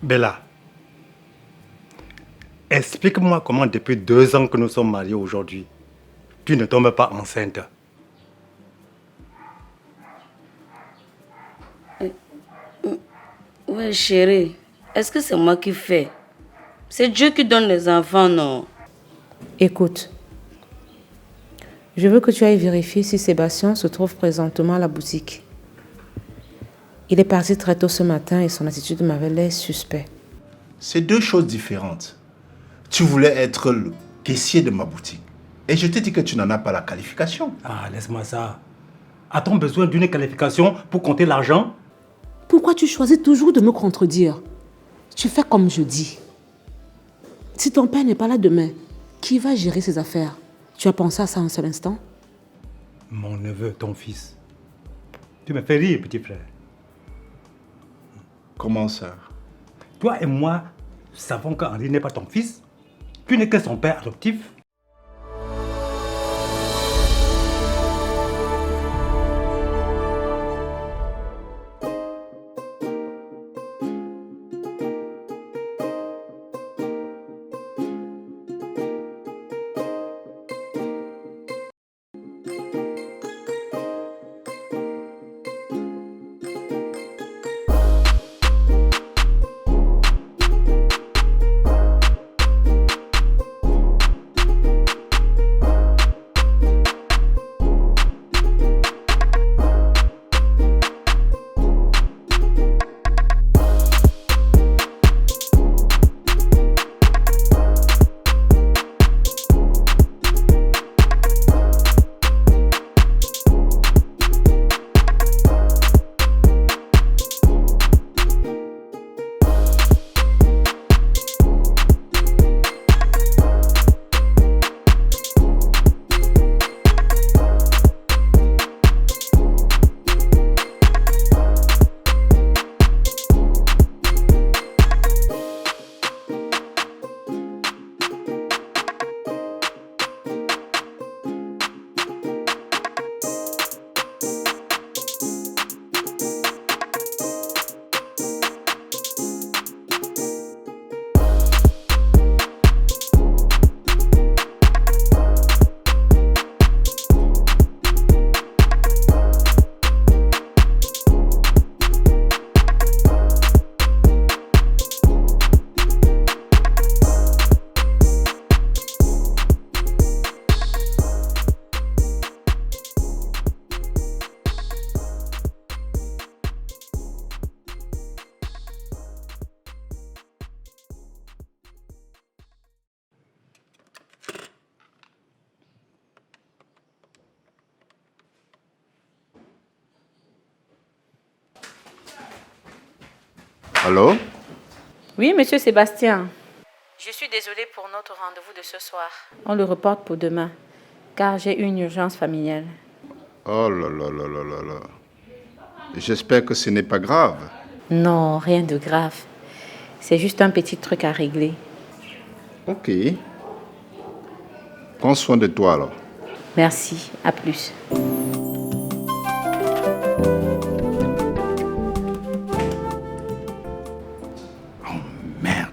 Bella, explique-moi comment depuis 2 ans que nous sommes mariés aujourd'hui, tu ne tombes pas enceinte. Ouais, chérie, est-ce que c'est moi qui fais? C'est Dieu qui donne les enfants, non? Écoute, je veux que tu ailles vérifier si Sébastien se trouve présentement à la boutique. Il est parti très tôt ce matin et son attitude m'avait l'air suspect. C'est deux choses différentes. Tu voulais être le caissier de ma boutique. Et je t'ai dit que tu n'en as pas la qualification. Ah, laisse-moi ça. A-t-on besoin d'une qualification pour compter l'argent? Pourquoi tu choisis toujours de me contredire? Tu fais comme je dis. Si ton père n'est pas là demain, qui va gérer ses affaires? Tu as pensé à ça un seul instant? Mon neveu, ton fils. Tu me fais rire, petit frère. Comment ça? Toi et moi savons qu'Henri n'est pas ton fils. Tu n'es que son père adoptif. Allô? Oui, monsieur Sébastien. Je suis désolée pour notre rendez-vous de ce soir. On le reporte pour demain, car j'ai une urgence familiale. Oh là là là là là là. J'espère que ce n'est pas grave. Non, rien de grave. C'est juste un petit truc à régler. Ok. Prends soin de toi alors. Merci, à plus. Merde,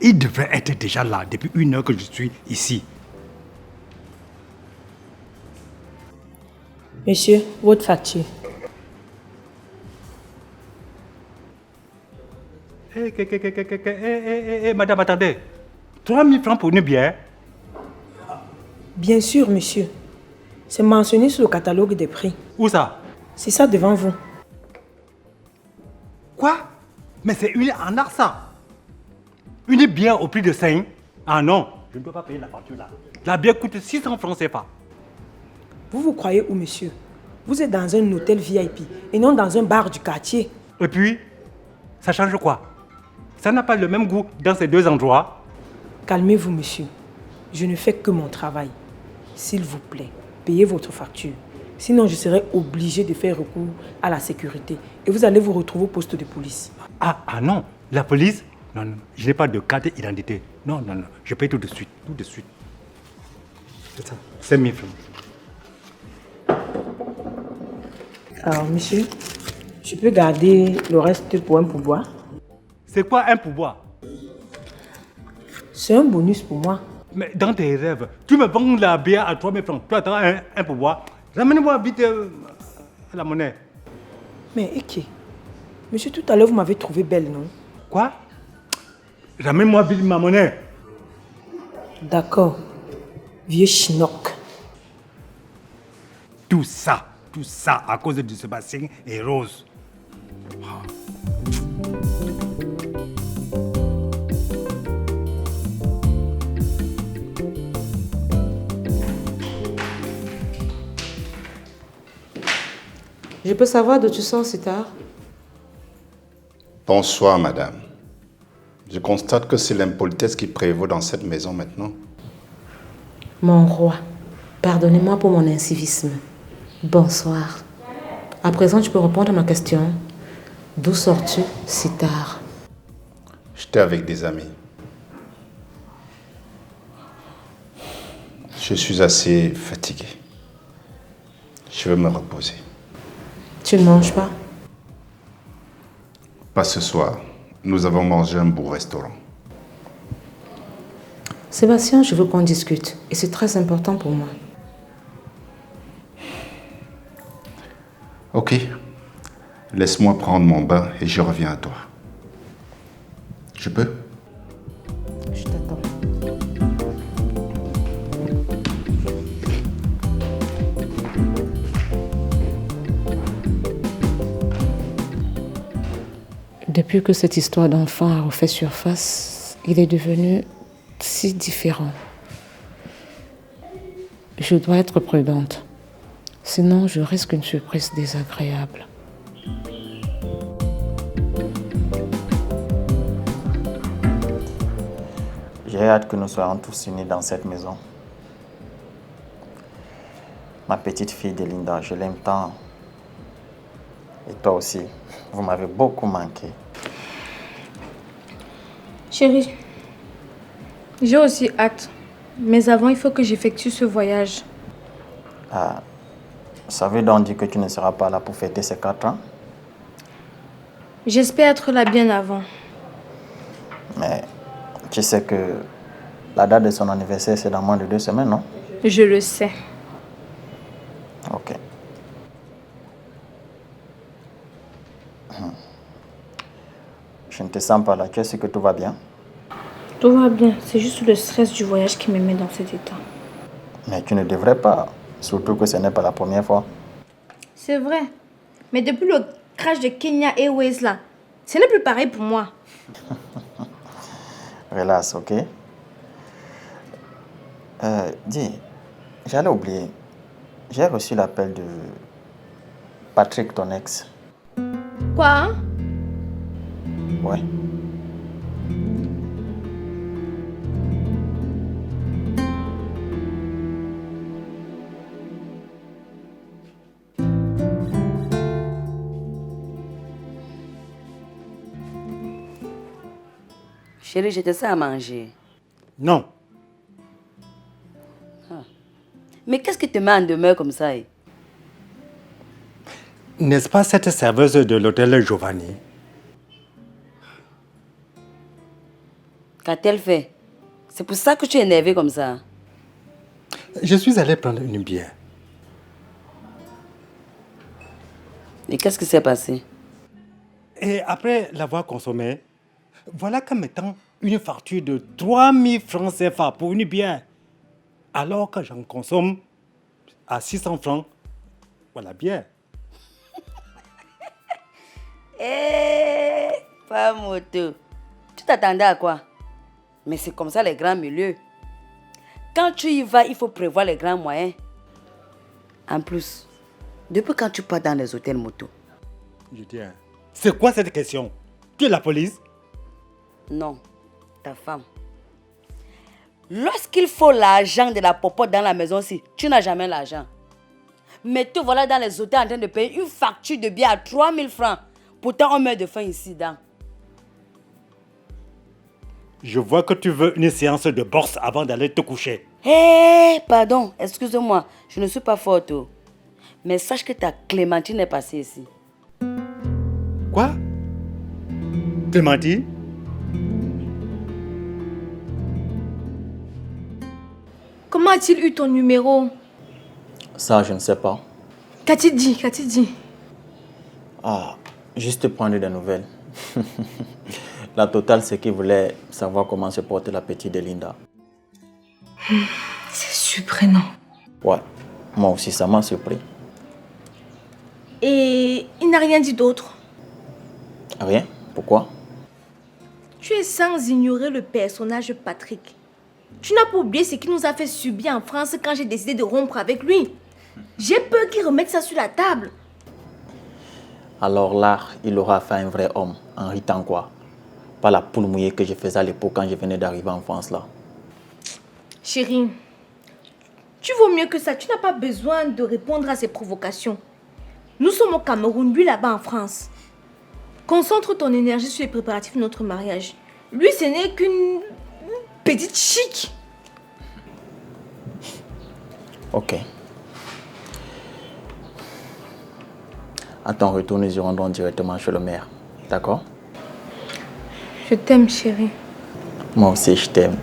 il devrait être déjà là depuis 1 heure que je suis ici. Monsieur, votre facture. Madame, attendez. 3000 francs pour une bière? Bien sûr, monsieur. C'est mentionné sur le catalogue des prix. Où ça? C'est ça devant vous. Quoi? Mais c'est une en art ça. Une bière au prix de 5? Ah non, je ne dois pas payer la facture là. La bière coûte 600 francs CFA. Vous vous croyez où, monsieur? Vous êtes dans un hôtel VIP et non dans un bar du quartier. Et puis, ça change quoi? Ça n'a pas le même goût dans ces deux endroits. Calmez-vous, monsieur. Je ne fais que mon travail. S'il vous plaît, payez votre facture. Sinon, je serai obligé de faire recours à la sécurité. Et vous allez vous retrouver au poste de police. Ah non, la police? Non, non, je n'ai pas de carte d'identité. Non, non, non, je paye tout de suite, tout de suite. C'est ça, 5000 francs. Alors, monsieur, je peux garder le reste pour un pourboire? C'est quoi un pourboire? C'est un bonus pour moi. Mais dans tes rêves, tu me vends la bière à 3000 francs. Tu attends un pourboire. Ramène-moi vite la monnaie. Mais Eke, monsieur, tout à l'heure, vous m'avez trouvé belle, non? Quoi? Ramène-moi vite ma monnaie. D'accord. Vieux chinook. Tout ça à cause de Sébastien et Rose. Je peux savoir d'où tu sors si tard? Bonsoir, madame. Je constate que c'est l'impolitesse qui prévaut dans cette maison maintenant. Mon roi, pardonnez-moi pour mon incivisme. Bonsoir. À présent, tu peux répondre à ma question. D'où sors-tu si tard? J'étais avec des amis. Je suis assez fatigué. Je veux me reposer. Tu ne manges pas? Pas ce soir. Nous avons mangé un beau restaurant. Sébastien, je veux qu'on discute. Et c'est très important pour moi. Ok. Laisse-moi prendre mon bain et je reviens à toi. Je peux? Je t'attends. Depuis que cette histoire d'enfant a refait surface, il est devenu si différent. Je dois être prudente. Sinon, je risque une surprise désagréable. J'ai hâte que nous soyons tous unis dans cette maison. Ma petite fille Delinda, je l'aime tant. Et toi aussi, vous m'avez beaucoup manqué. Chérie, j'ai aussi hâte. Mais avant, il faut que j'effectue ce voyage. Ah, ça veut donc dire que tu ne seras pas là pour fêter ces 4 ans? J'espère être là bien avant. Mais tu sais que la date de son anniversaire, c'est dans moins de 2 semaines, non? Je le sais. Ok. Je ne te sens pas là. Tu sais que tout va bien? Tout va bien. C'est juste le stress du voyage qui me met dans cet état. Mais tu ne devrais pas. Surtout que ce n'est pas la première fois. C'est vrai. Mais depuis le crash de Kenya Airways là, ce n'est plus pareil pour moi. Relax, ok? Dis, j'allais oublier. J'ai reçu l'appel de Patrick, ton ex. Quoi hein? Ouais. Chérie, je te sers à manger. Non. Mais qu'est-ce qui te met en demeure comme ça? N'est-ce pas cette serveuse de l'hôtel Giovanni? Qu'a-t-elle fait? C'est pour ça que tu es énervé comme ça. Je suis allé prendre une bière. Et qu'est-ce qui s'est passé? Et après l'avoir consommée, voilà qu'elle me tend une facture de 3000 francs CFA pour une bière. Alors que j'en consomme à 600 francs pour la bière. Eh, pas moto. Tu t'attendais à quoi? Mais c'est comme ça les grands milieux. Quand tu y vas, il faut prévoir les grands moyens. En plus, depuis quand tu pars dans les hôtels moto? Je dis, c'est quoi cette question? Tu es la police? Non, ta femme. Lorsqu'il faut l'argent de la popote dans la maison aussi, tu n'as jamais l'argent. Mais te voilà dans les hôtels en train de payer une facture de bière à 3000 francs. Pourtant, on meurt de faim ici, dans. Je vois que tu veux une séance de boxe avant d'aller te coucher. Hé, pardon, excuse-moi, je ne suis pas forte. Mais sache que ta Clémentine est passée ici. Quoi? Clémentine? a-t-il eu ton numéro? Ça, je ne sais pas. Qu'a-t-il dit? Qu'a-t-il dit? Ah, juste prendre des nouvelles. La totale, c'est qu'il voulait savoir comment se portait la petite Linda. C'est surprenant. Ouais, moi aussi, ça m'a surpris. Et il n'a rien dit d'autre? Rien? Pourquoi? Tu es sans ignorer le personnage Patrick. Tu n'as pas oublié ce qu'il nous a fait subir en France quand j'ai décidé de rompre avec lui. J'ai peur qu'il remette ça sur la table. Alors là, il aura fait un vrai homme, Henri Tanquois. Pas la poule mouillée que je faisais à l'époque quand je venais d'arriver en France là. Chérie, tu vaux mieux que ça. Tu n'as pas besoin de répondre à ses provocations. Nous sommes au Cameroun, lui là-bas en France. Concentre ton énergie sur les préparatifs de notre mariage. Lui, ce n'est qu'une petite chic. Ok. À ton retour, nous irons donc directement chez le maire. D'accord? Je t'aime, chérie. Moi aussi, je t'aime.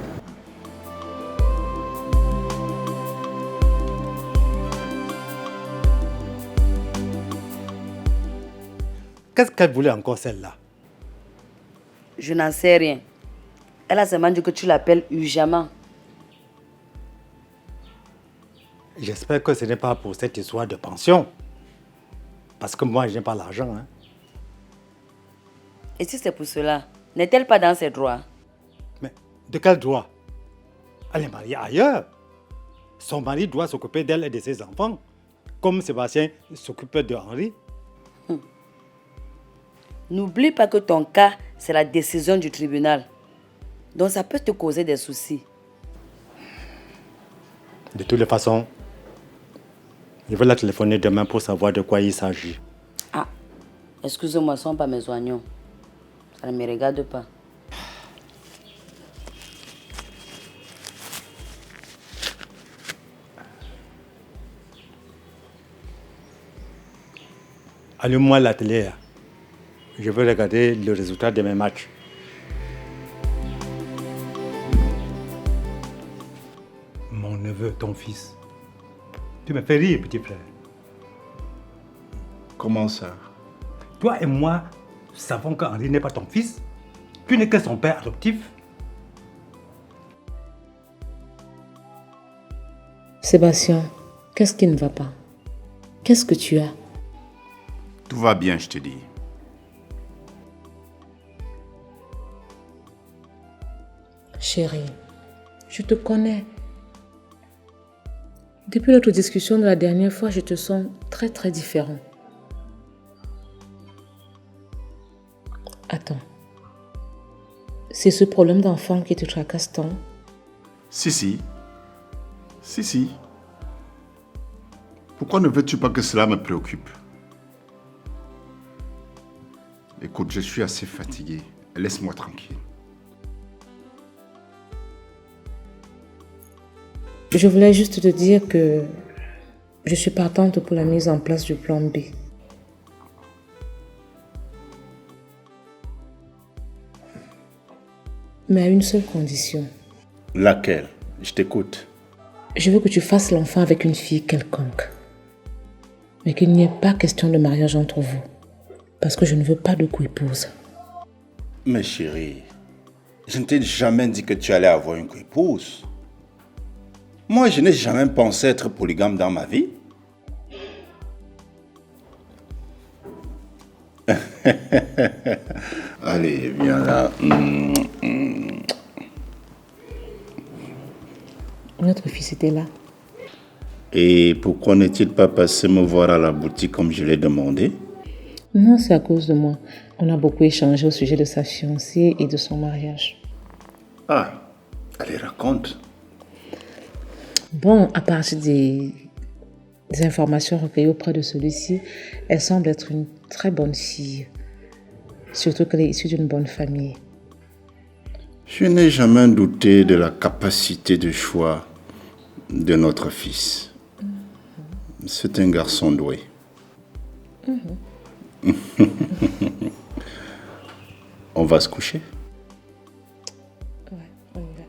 Qu'est-ce qu'elle voulait encore, celle-là? Je n'en sais rien. Elle a seulement dit que tu l'appelles urgemment. J'espère que ce n'est pas pour cette histoire de pension. Parce que moi, je n'ai pas l'argent. Hein. Et si c'est pour cela, n'est-elle pas dans ses droits? Mais de quel droit? Elle est mariée ailleurs. Son mari doit s'occuper d'elle et de ses enfants. Comme Sébastien s'occupe de Henri. N'oublie pas que ton cas, c'est la décision du tribunal. Donc ça peut te causer des soucis. De toutes les façons, je vais la téléphoner demain pour savoir de quoi il s'agit. Ah, excusez-moi, ce ne sont pas mes oignons. Ça ne me regarde pas. Allume-moi la télé. Je veux regarder le résultat de mes matchs. Mon neveu, ton fils. Tu me fais rire, petit frère. Comment ça? Toi et moi savons qu'Henri n'est pas ton fils. Tu n'es que son père adoptif. Sébastien, qu'est-ce qui ne va pas? Qu'est-ce que tu as? Tout va bien, je te dis. Chérie, je te connais. Depuis notre discussion de la dernière fois, je te sens très très différent. Attends. C'est ce problème d'enfant qui te tracasse tant? Si. Pourquoi ne veux-tu pas que cela me préoccupe? Écoute, je suis assez fatigué. Laisse-moi tranquille. Je voulais juste te dire que je suis partante pour la mise en place du plan B. Mais à une seule condition. Laquelle? Je t'écoute. Je veux que tu fasses l'enfant avec une fille quelconque. Mais qu'il n'y ait pas question de mariage entre vous. Parce que je ne veux pas de co-épouse. Mais chérie, je ne t'ai jamais dit que tu allais avoir une co-épouse. Moi, je n'ai jamais pensé être polygame dans ma vie. Allez, viens là. Notre fils était là. Et pourquoi n'est-il pas passé me voir à la boutique comme je l'ai demandé? Non, c'est à cause de moi. On a beaucoup échangé au sujet de sa fiancée et de son mariage. Ah, allez, raconte. Bon, à partir des informations recueillies auprès de celui-ci, elle semble être une très bonne fille. Surtout qu'elle est issue d'une bonne famille. Je n'ai jamais douté de la capacité de choix de notre fils. C'est un garçon doué. On va se coucher? Ouais, on y va.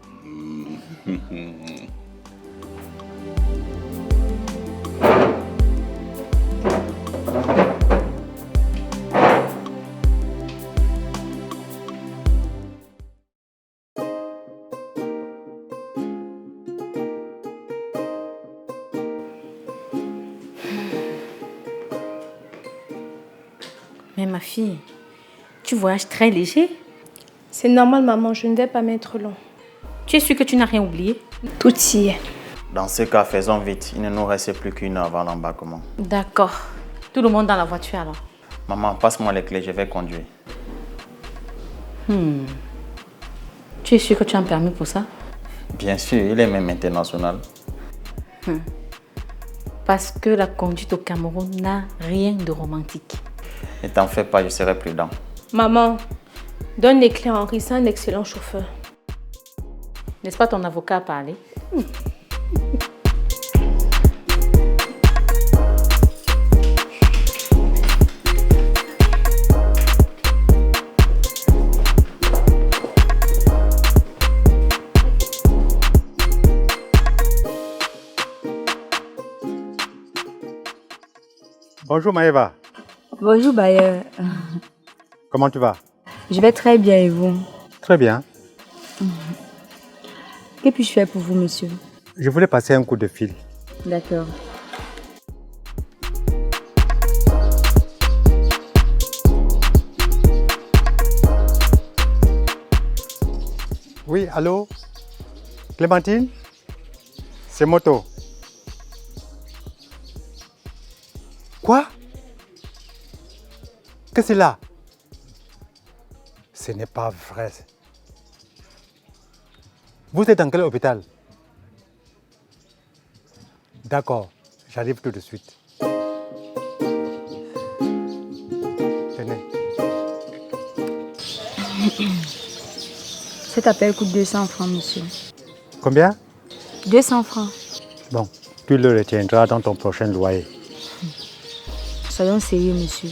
Mais ma fille, tu voyages très léger. C'est normal, maman, je ne vais pas mettre long. Tu es sûre que tu n'as rien oublié? Tout y est. Dans ce cas, faisons vite. Il ne nous reste plus qu'une heure avant l'embarquement. D'accord. Tout le monde dans la voiture alors. Maman, passe-moi les clés, je vais conduire. Tu es sûre que tu as un permis pour ça? Bien sûr, il est même international. Parce que la conduite au Cameroun n'a rien de romantique. Ne t'en fais pas, je serai prudent. Maman, donne les clés à Henri, c'est un excellent chauffeur. N'est-ce pas ton avocat à parler? Bonjour Maëva. Bonjour Bayer. Comment tu vas? Je vais très bien et vous? Très bien. Que puis-je faire pour vous, monsieur? Je voulais passer un coup de fil. D'accord. Oui, allô? Clémentine? C'est Moto. Quoi? Qu'est-ce que c'est là? Ce n'est pas vrai. Vous êtes dans quel hôpital? D'accord, j'arrive tout de suite. Tenez. Cet appel coûte 200 francs, monsieur. Combien? 200 francs. Bon, tu le retiendras dans ton prochain loyer. Soyons sérieux, monsieur.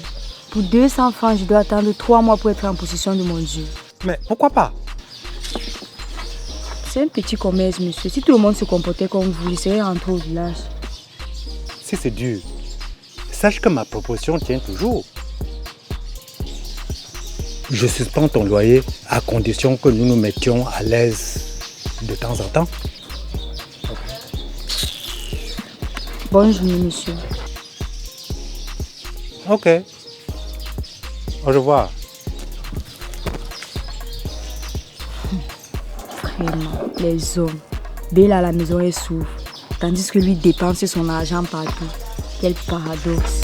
Pour 200 francs, je dois attendre 3 mois pour être en possession de mon Dieu. Mais pourquoi pas? C'est un petit commerce, monsieur. Si tout le monde se comportait comme vous, il serait rentré au village. Si c'est dur, sache que ma proposition tient toujours. Je suspends ton loyer à condition que nous nous mettions à l'aise de temps en temps. Bonne journée, monsieur. Ok. Au revoir. Vraiment, les hommes. Belle à la maison, elle souffre. Tandis que lui dépense son argent partout. Quel paradoxe.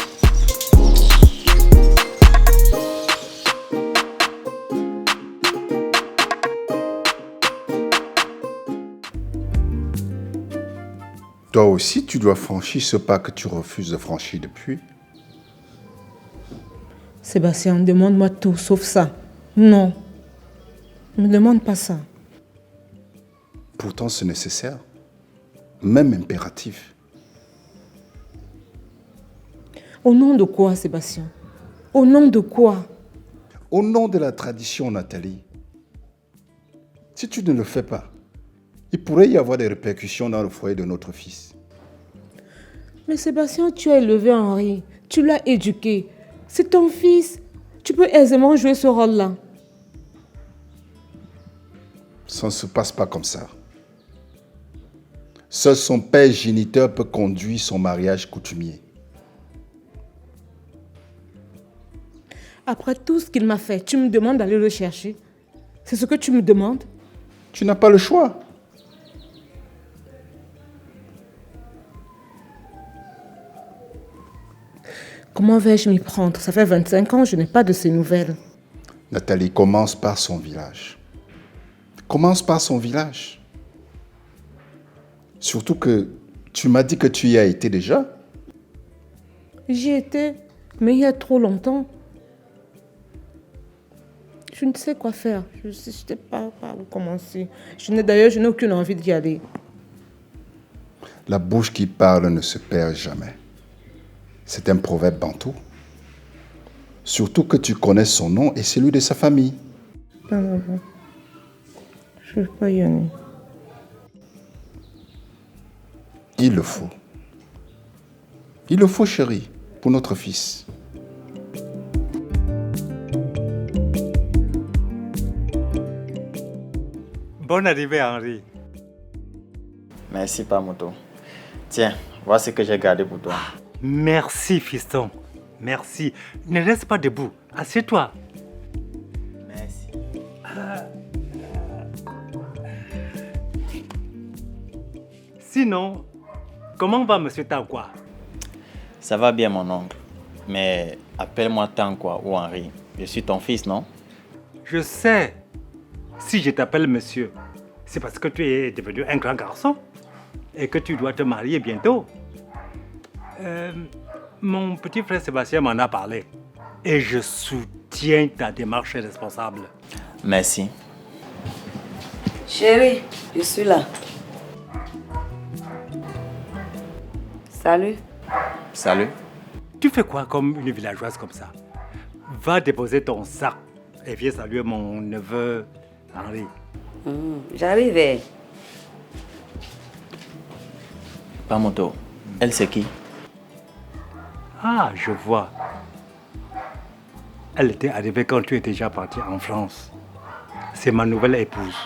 Toi aussi, tu dois franchir ce pas que tu refuses de franchir depuis. Sébastien, demande-moi tout sauf ça. Non. Ne me demande pas ça. Pourtant, c'est nécessaire, même impératif. Au nom de quoi, Sébastien? Au nom de quoi? Au nom de la tradition, Nathalie, si tu ne le fais pas, il pourrait y avoir des répercussions dans le foyer de notre fils. Mais Sébastien, tu as élevé Henri. Tu l'as éduqué. C'est ton fils. Tu peux aisément jouer ce rôle-là. Ça ne se passe pas comme ça. Seul son père géniteur peut conduire son mariage coutumier. Après tout ce qu'il m'a fait, tu me demandes d'aller le chercher. C'est ce que tu me demandes? Tu n'as pas le choix. Comment vais-je m'y prendre? Ça fait 25 ans, je n'ai pas de ces nouvelles. Nathalie, commence par son village. Commence par son village. Surtout que tu m'as dit que tu y as été déjà. J'y étais, mais il y a trop longtemps. Je ne sais quoi faire. Je ne sais pas par où commencer. D'ailleurs, je n'ai aucune envie d'y aller. La bouche qui parle ne se perd jamais. C'est un proverbe bantou. Surtout que tu connais son nom et celui de sa famille. Non. Je ne veux pas y aller. Il le faut. Il le faut, chérie, pour notre fils. Bonne arrivée, Henri. Merci, Pamoto. Tiens, voici ce que j'ai gardé pour toi. Merci, fiston. Merci. Ne reste pas debout. Assieds-toi. Merci. Sinon, comment va monsieur Tankwa? Ça va bien, mon oncle. Mais appelle-moi Tankwa ou Henri. Je suis ton fils, non? Je sais. Si je t'appelle monsieur, c'est parce que tu es devenu un grand garçon et que tu dois te marier bientôt. Mon petit frère Sébastien m'en a parlé et je soutiens ta démarche responsable. Merci. Chérie, je suis là. Salut. Salut. Tu fais quoi comme une villageoise comme ça? Va déposer ton sac et viens saluer mon neveu Henri. J'arrive. Pamoto, elle c'est qui? Ah, je vois. Elle était arrivée quand tu étais déjà parti en France. C'est ma nouvelle épouse.